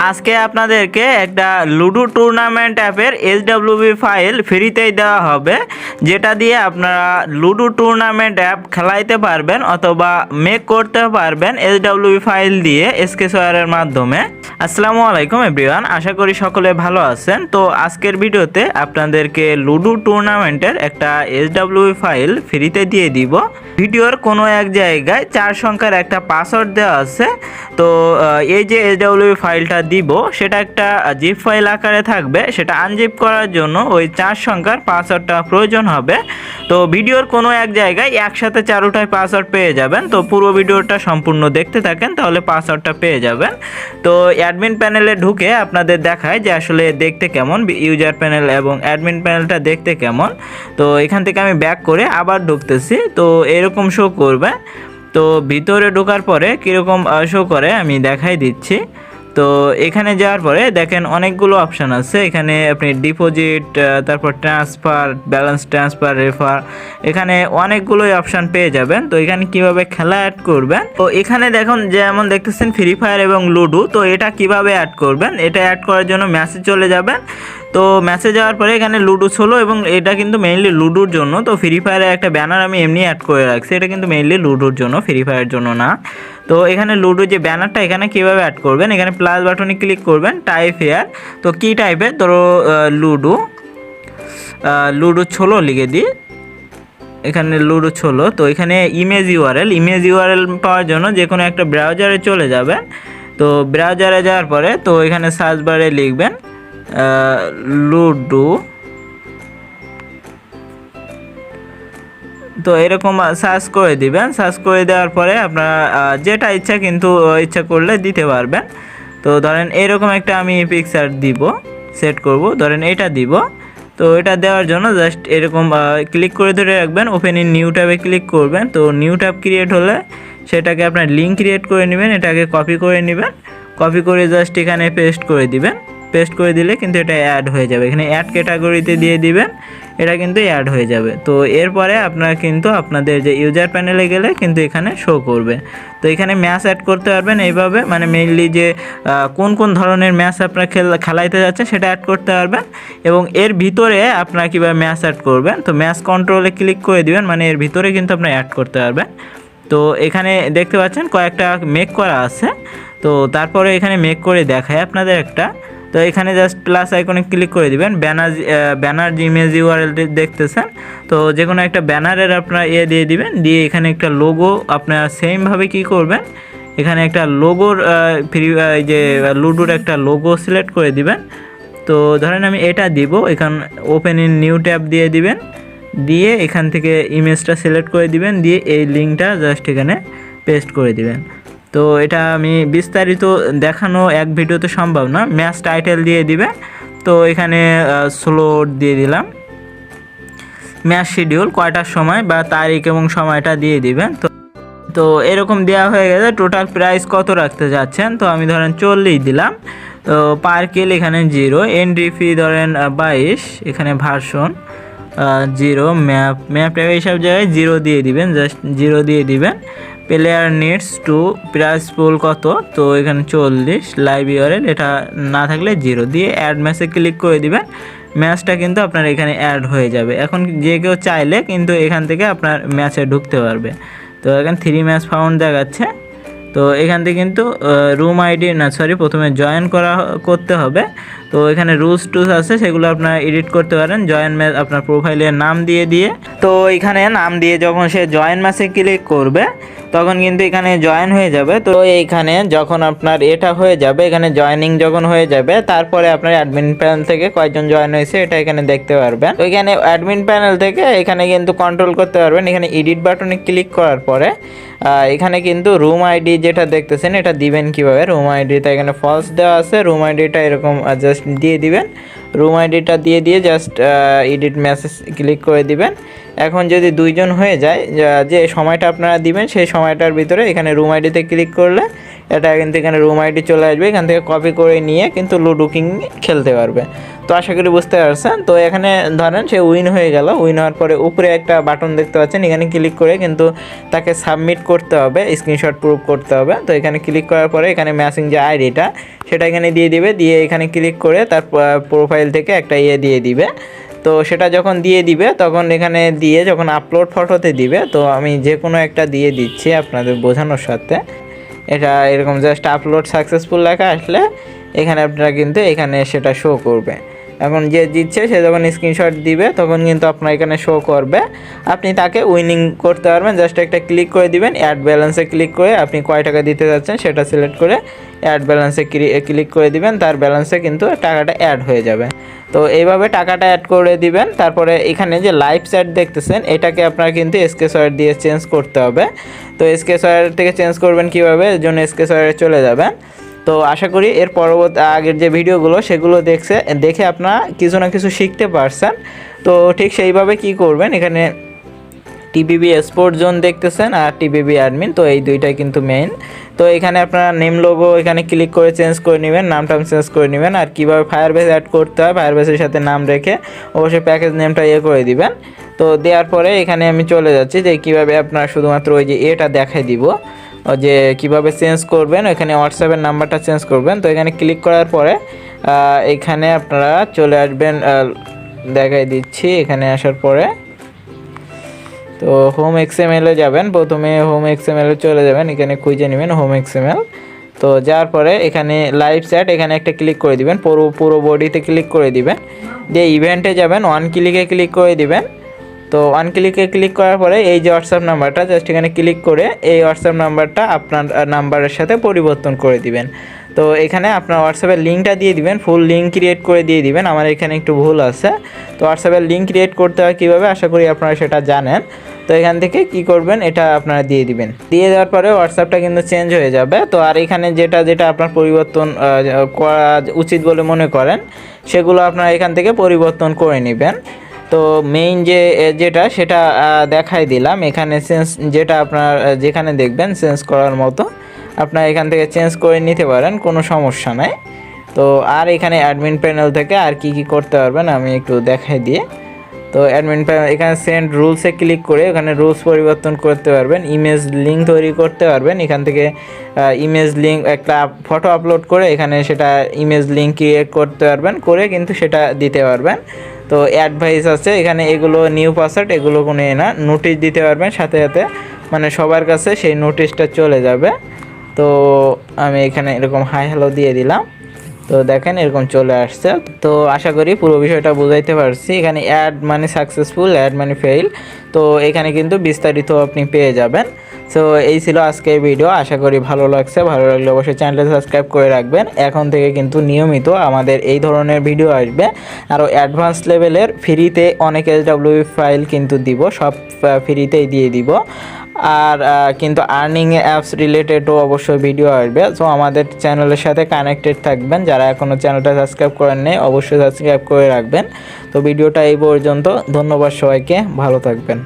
আজকে আপনাদেরকে একটা লুডো টুর্নামেন্ট অ্যাপের SWB ফাইল ফ্রিতেই দেওয়া হবে, যেটা দিয়ে আপনারা লুডো টুর্নামেন্ট অ্যাপ খেলাইতে পারবেন অথবা মেক করতে পারবেন SWB ফাইল দিয়ে স্কেচওয়্যারের মাধ্যমে। আসসালামু আলাইকুম এভরিওয়ান, আশা করি সকলে ভালো আছেন। তো আজকের ভিডিওতে আপনাদেরকে লুডো টুর্নামেন্টের একটা SWB ফাইল ফ্রিতে দিয়ে দিব। ভিডিওর কোনো এক জায়গায় 4 সংখ্যার একটা পাসওয়ার্ড দেওয়া আছে। তো এই যে SWB ফাইলটা দিব সেটা একটা জিপ ফাইল আকারে থাকবে, সেটা আনজিপ করার জন্য ওই 4 সংখ্যার পাসওয়ার্ডটা প্রয়োজন হবে। তো ভিডিওর কোনো এক জায়গায় একসাথে 4টায় পাসওয়ার্ড পেয়ে যাবেন। তো পুরো ভিডিওটা সম্পূর্ণ দেখতে থাকেন, তাহলে পাসওয়ার্ডটা পেয়ে যাবেন। তো অ্যাডমিন প্যানেলে ঢুকে আপনাদের দেখায় যে আসলে দেখতে কেমন, ইউজার প্যানেল এবং অ্যাডমিন প্যানেলটা দেখতে কেমন। তো এখান থেকে আমি ব্যাক করে আবার ঢুকতেছি। তো এরকম শো করবে। তো ভিতরে ঢোকার পরে কীরকম শো করে আমি দেখাই দিচ্ছি। তো এখানে যাওয়ার পরে দেখেন অনেকগুলো অপশান আছে। এখানে আপনি ডিপোজিট, তারপর ট্রান্সফার, ব্যালেন্স ট্রান্সফার, রেফার, এখানে অনেকগুলোই অপশান পেয়ে যাবেন। তো এখানে কিভাবে খেলা অ্যাড করবেন, তো এখানে দেখুন যেমন দেখতেছেন ফ্রি ফায়ার এবং লুডো। তো এটা কিভাবে অ্যাড করবেন, এটা অ্যাড করার জন্য ম্যাসেজ চলে যাবেন। তো মেসেজ যাওয়ার পরে এখানে লুডো ছিল এবং এটা কিন্তু মেইনলি লুডোর জন্য। তো ফ্রি ফায়ারের একটা ব্যানার আমি এমনি অ্যাড করে রাখছি, এটা কিন্তু মেইনলি লুডোর জন্য, ফ্রি ফায়ারের জন্য না। তো এখানে লুডো যে ব্যানারটা এখানে কীভাবে অ্যাড করবেন, এখানে প্লাস বাটনে ক্লিক করবেন, টাইপ হেয়ার। তো কী টাইপের, ধরো লুডো ছোলো লিখে দিই, এখানে লুডো ছোলো। তো এখানে ইমেজ ইউআরএল পাওয়ার জন্য যে কোনো একটা ব্রাউজারে চলে যাবেন। তো ব্রাউজারে যাওয়ার পরে তো এখানে সার্চ বারে লিখবেন লুডো। তো এরকম সার্চ করে দিবেন। সার্চ করে দেওয়ার পরে আপনারা যেটা ইচ্ছা কিন্তু ইচ্ছা করলে দিতে পারবেন। তো ধরেন এরকম একটা আমি পিকচার দিব, সেট করব, ধরেন এটা দিব। তো এটা দেওয়ার জন্য জাস্ট এরকম ক্লিক করে ধরে রাখবেন, ওপেন ইন নিউ ট্যাবে ক্লিক করবেন। তো নিউ ট্যাব ক্রিয়েট হলে সেটাকে আপনার লিঙ্ক ক্রিয়েট করে নেবেন, এটাকে কপি করে নেবেন। কপি করে জাস্ট এখানে পেস্ট করে দিবেন। পেস্ট করে দিলে কিন্তু এটা অ্যাড হয়ে যাবে। এখানে অ্যাড ক্যাটাগরিতে দিয়ে দিবেন, এটা কিন্তু অ্যাড হয়ে যাবে। তো এরপরে আপনারা কিন্তু আপনাদের যে ইউজার প্যানেলে গেলে কিন্তু এখানে শো করবে। তো এখানে ম্যাচ অ্যাড করতে পারবেন এইভাবে, মানে মেইনলি যে কোন কোন ধরনের ম্যাচ আপনারা খেলাইতে যাচ্ছেন সেটা অ্যাড করতে পারবেন। এবং এর ভিতরে আপনারা কীভাবে ম্যাচ অ্যাড করবেন, তো ম্যাচ কন্ট্রোলে ক্লিক করে দিবেন, মানে এর ভিতরে কিন্তু আপনারা অ্যাড করতে পারবেন। তো এখানে দেখতে পাচ্ছেন কয়েকটা মেক করা আছে। তো তারপরে এখানে মেক করে দেখায় আপনাদের একটা। তো এখানে জাস্ট প্লাস আইকনে ক্লিক করে দিবেন। ব্যানার যে ইমেজ ইউআরএলটি দেখতেছেন, তো যে কোনো একটা ব্যানারের আপনারা দিয়ে দিবেন। দিয়ে এখানে একটা লোগো আপনারা সেমভাবে কি করবেন, এখানে একটা লোগোর যে লুডোর একটা লোগো সিলেক্ট করে দিবেন। তো ধরেন আমি এটা দিব, এখান ওপেন ইন নিউ ট্যাব দিয়ে দিবেন। দিয়ে এখান থেকে ইমেজটা সিলেক্ট করে দিবেন, দিয়ে এই লিঙ্কটা জাস্ট এখানে পেস্ট করে দিবেন। তো এটা আমি বিস্তারিত দেখানো এক ভিডিওতে সম্ভব না, ম্যাচ টাইটেল দিয়ে দিবে। তো এখানে স্লোট দিয়ে দিলাম, ম্যাচ শিডিউল কয়টার সময় বা তারিখ এবং সময়টা দিয়ে দিবেন। তো এরকম দেওয়া হয়ে গেছে। টোটাল প্রাইস কত রাখতে যাচ্ছেন, তো আমি ধরেন 40 দিলাম। তো পার কিল এখানে 0, এন্ট্রি ফি ধরেন 22, এখানে ভার্সন 0, ম্যাপ এইসব জায়গায় 0 দিয়ে দিবেন, জাস্ট 0 দিয়ে দিবেন। প্লেয়ার নিডস টু, প্রাইস পুল কত, তো এখানে 40, লাইভ ইউআরএল এটা না থাকলে 0 দিয়ে অ্যাড ম্যাচে ক্লিক করে দিবেন। ম্যাচটা কিন্তু আপনার এখানে অ্যাড হয়ে যাবে। এখন যে কেউ চাইলে কিন্তু এখান থেকে আপনার ম্যাচে ঢুকতে পারবে। তো এখানে 3 ম্যাচ ফাউন্ড দেখাচ্ছে। তো এখান থেকে কিন্তু রুম আইডি না, সরি, প্রথমে জয়েন করতে হবে। তো এখানে রুলস আছে, সেগুলো আপনারা এডিট করতে পারেন। জয়েন ম্যাচ আপনার প্রোফাইলের নাম দিয়ে তো এখানে নাম দিয়ে যখন সে জয়েন ম্যাচে ক্লিক করবে তখন কিন্তু এখানে জয়েন হয়ে যাবে। তো এইখানে যখন আপনার এটা হয়ে যাবে, এখানে জয়েনিং যখন হয়ে যাবে, তারপরে আপনার অ্যাডমিন প্যানেল থেকে কয়জন জয়েন হয়েছে এটা এখানে দেখতে পারবেন। তো এখানে অ্যাডমিন প্যানেল থেকে এখানে কিন্তু কন্ট্রোল করতে পারবেন। এখানে এডিট বাটনে ক্লিক করার পরে এখানে কিন্তু রুম আইডি যেটা দেখতেছেন এটা দিবেন কিভাবে। রুম আইডিটা এখানে ফলস দেওয়া আছে, রুম আইডিটা এরকম জাস্ট দিয়ে দিবেন। রুম আইডিটা দিয়ে জাস্ট এডিট মেসেজ ক্লিক করে দিবেন। এখন যদি 2 জন হয়ে যায়, যে সময়টা আপনারা দিবেন সেই সময়টার ভিতরে এখানে রুম আইডিতে ক্লিক করলে এটা কিন্তু এখানে রুম আইডি চলে আসবে, এখান থেকে কপি করে নিয়ে কিন্তু লুডো কিং খেলতে পারবে। তো আশা করি বুঝতে পারছেন। তো এখানে ধরেন সে উইন হয়ে গেল, উইন হওয়ার পরে উপরে একটা বাটন দেখতে পাচ্ছেন, এখানে ক্লিক করে কিন্তু তাকে সাবমিট করতে হবে, স্ক্রিনশট প্রুফ করতে হবে। তো এখানে ক্লিক করার পরে এখানে ম্যাচিং যে আইডিটা সেটা এখানে দিয়ে দিবে, দিয়ে এখানে ক্লিক করে তার প্রোফাইল থেকে একটা দিয়ে দিবে। তো সেটা যখন দিয়ে দিবে তখন এখানে দিয়ে যখন আপলোড ফটোতে দিবে, তো আমি যে কোনো একটা দিয়ে দিচ্ছি আপনাদের বোঝানোর সাথে। এটা এরকম জাস্ট আপলোড সাকসেসফুল লেখা আসলে এখানে আপনারা কিন্তু এখানে সেটা শো করবে। এখন যে জিতছে সে যখন স্ক্রিনশট দিবে তখন কিন্তু আপনার এখানে শো করবে, আপনি তাকে উইনিং করতে পারবেন। জাস্ট একটা ক্লিক করে দিবেন, অ্যাড ব্যালেন্সে ক্লিক করে আপনি কয় টাকা দিতে যাচ্ছেন সেটা সিলেক্ট করে অ্যাড ব্যালেন্সে ক্লিক করে দিবেন, তার ব্যালেন্সে কিন্তু টাকাটা অ্যাড হয়ে যাবে। তো এইভাবে টাকাটা অ্যাড করে দিবেন। তারপরে এখানে যে লাইভ চ্যাট দেখতেছেন এটাকে আপনার কিন্তু স্কেচওয়্যার দিয়ে চেঞ্জ করতে হবে। তো স্কেচওয়্যার থেকে চেঞ্জ করবেন কীভাবে, এর জন্য স্কেচওয়্যারে চলে যাবেন। তো আশা করি এর পরবর্তী আগের যে ভিডিওগুলো সেগুলো দেখে আপনারা কিছু না কিছু শিখতে পারছেন। তো ঠিক সেইভাবে কি করবেন, এখানে টিপিবি স্পোর্ট জোন দেখতেছেন আর টিপিবি অ্যাডমিন, তো এই দুইটাই কিন্তু মেইন। তো এখানে আপনারা নেম লোগো এখানে ক্লিক করে চেঞ্জ করে নেবেন, নামটা চেঞ্জ করে নেবেন। আর কীভাবে ফায়ারবেস অ্যাড করতে হয় ফায়ারবেসের সাথে নাম রেখে অবশ্যই প্যাকেজ নেমটা করে দিবেন। তো দেওয়ার পরে এখানে আমি চলে যাচ্ছি যে কীভাবে আপনারা শুধুমাত্র ওই যে এটা দেখাই দিব যে কিভাবে চেঞ্জ করবেন। এখানে হোয়াটসঅ্যাপের নাম্বারটা চেঞ্জ করবেন। তো এখানে ক্লিক করার পরে এখানে আপনারা চলে আসবেন, দেখাই দিচ্ছি। এখানে আসার পরে তো হোম এক্সএমএলে যাবেন, প্রথমে হোম এক্সএমএলে চলে যাবেন, এখানে খুঁজে নেবেন হোম এক্সএমএল। তো যাওয়ার পরে এখানে লাইভ চ্যাট এখানে একটা ক্লিক করে দিবেন, পুরো বডিতে ক্লিক করে দিবেন, দিয়ে ইভেন্টে যাবেন, ওয়ান ক্লিকে ক্লিক করে দিবেন। তো ওয়ান ক্লিকে ক্লিক করার পরে এই যে হোয়াটসঅ্যাপ নাম্বারটা জাস্ট এখানে ক্লিক করে এই হোয়াটসঅ্যাপ নাম্বারটা আপনার নাম্বারের সাথে পরিবর্তন করে দিবেন। তো এখানে আপনার হোয়াটসঅ্যাপের লিঙ্কটা দিয়ে দিবেন, ফুল লিঙ্ক ক্রিয়েট করে দিয়ে দিবেন। আমার এখানে একটু ভুল আছে। তো হোয়াটসঅ্যাপের লিঙ্ক ক্রিয়েট করতে হয় কীভাবে আশা করি আপনারা সেটা জানেন। তো এখান থেকে কি করবেন, এটা আপনারা দিয়ে দিবেন। দিয়ে দেওয়ার পরে হোয়াটসঅ্যাপটা কিন্তু চেঞ্জ হয়ে যাবে। তো আর এখানে যেটা আপনার পরিবর্তন করা উচিত বলে মনে করেন সেগুলো আপনারা এখান থেকে পরিবর্তন করে নেবেন। তো মেইন যেটা সেটা দেখাই দিলাম। এখানে চেঞ্জ যেটা আপনার যেখানে দেখবেন চেঞ্জ করার মতো আপনার এখান থেকে চেঞ্জ করে নিতে পারেন, কোনো সমস্যা নাই। তো আর এখানে অ্যাডমিন প্যানেল থেকে আর কি করতে পারবেন আমি একটু দেখাই দিয়ে। তো অ্যাডমিন প্যানেল এখানে সেন্ড রুলসে ক্লিক করে এখানে রুলস পরিবর্তন করতে পারবেন, ইমেজ লিঙ্ক তৈরি করতে পারবেন। এখান থেকে ইমেজ লিঙ্ক একটা ফটো আপলোড করে এখানে সেটা ইমেজ লিঙ্ক ক্রিয়েট করতে পারবেন, করে কিন্তু সেটা দিতে পারবেন। তো অ্যাডভাইস আছে এখানে, এগুলো নিউ পাসওয়ার্ড এগুলো কোনো না, নোটিশ দিতে পারবেন সাথে সাথে, মানে সবার কাছে সেই নোটিশটা চলে যাবে। তো আমি এখানে এরকম হাই হ্যালো দিয়ে দিলাম, তো দেখেন এরকম চলে আসছে। তো আশা করি পুরো বিষয়টা বুঝাইতে পারছি। এখানে অ্যাড মানে সাকসেসফুল, অ্যাড মানে ফেইল। তো এখানে কিন্তু বিস্তারিত আপনি পেয়ে যাবেন। সো এই ছিল আজকের ভিডিও, আশা করি ভালো লাগছে। ভালো লাগলে অবশ্যই চ্যানেলটা সাবস্ক্রাইব করে রাখবেন। এখন থেকে কিন্তু নিয়মিত আমাদের এই ধরনের ভিডিও আসবে। আরও অ্যাডভান্স লেভেলের ফ্রিতে অনেক SWP ফাইল কিন্তু দিব, সব ফ্রিতেই দিয়ে দিব। আর কিন্তু আর্নিং অ্যাপস রিলেটেডও অবশ্যই ভিডিও আসবে। সো আমাদের চ্যানেলের সাথে কানেক্টেড থাকবেন। যারা এখনও চ্যানেলটা সাবস্ক্রাইব করেন নাই অবশ্যই সাবস্ক্রাইব করে রাখবেন। তো ভিডিওটা এই পর্যন্ত, ধন্যবাদ সবাইকে, ভালো থাকবেন।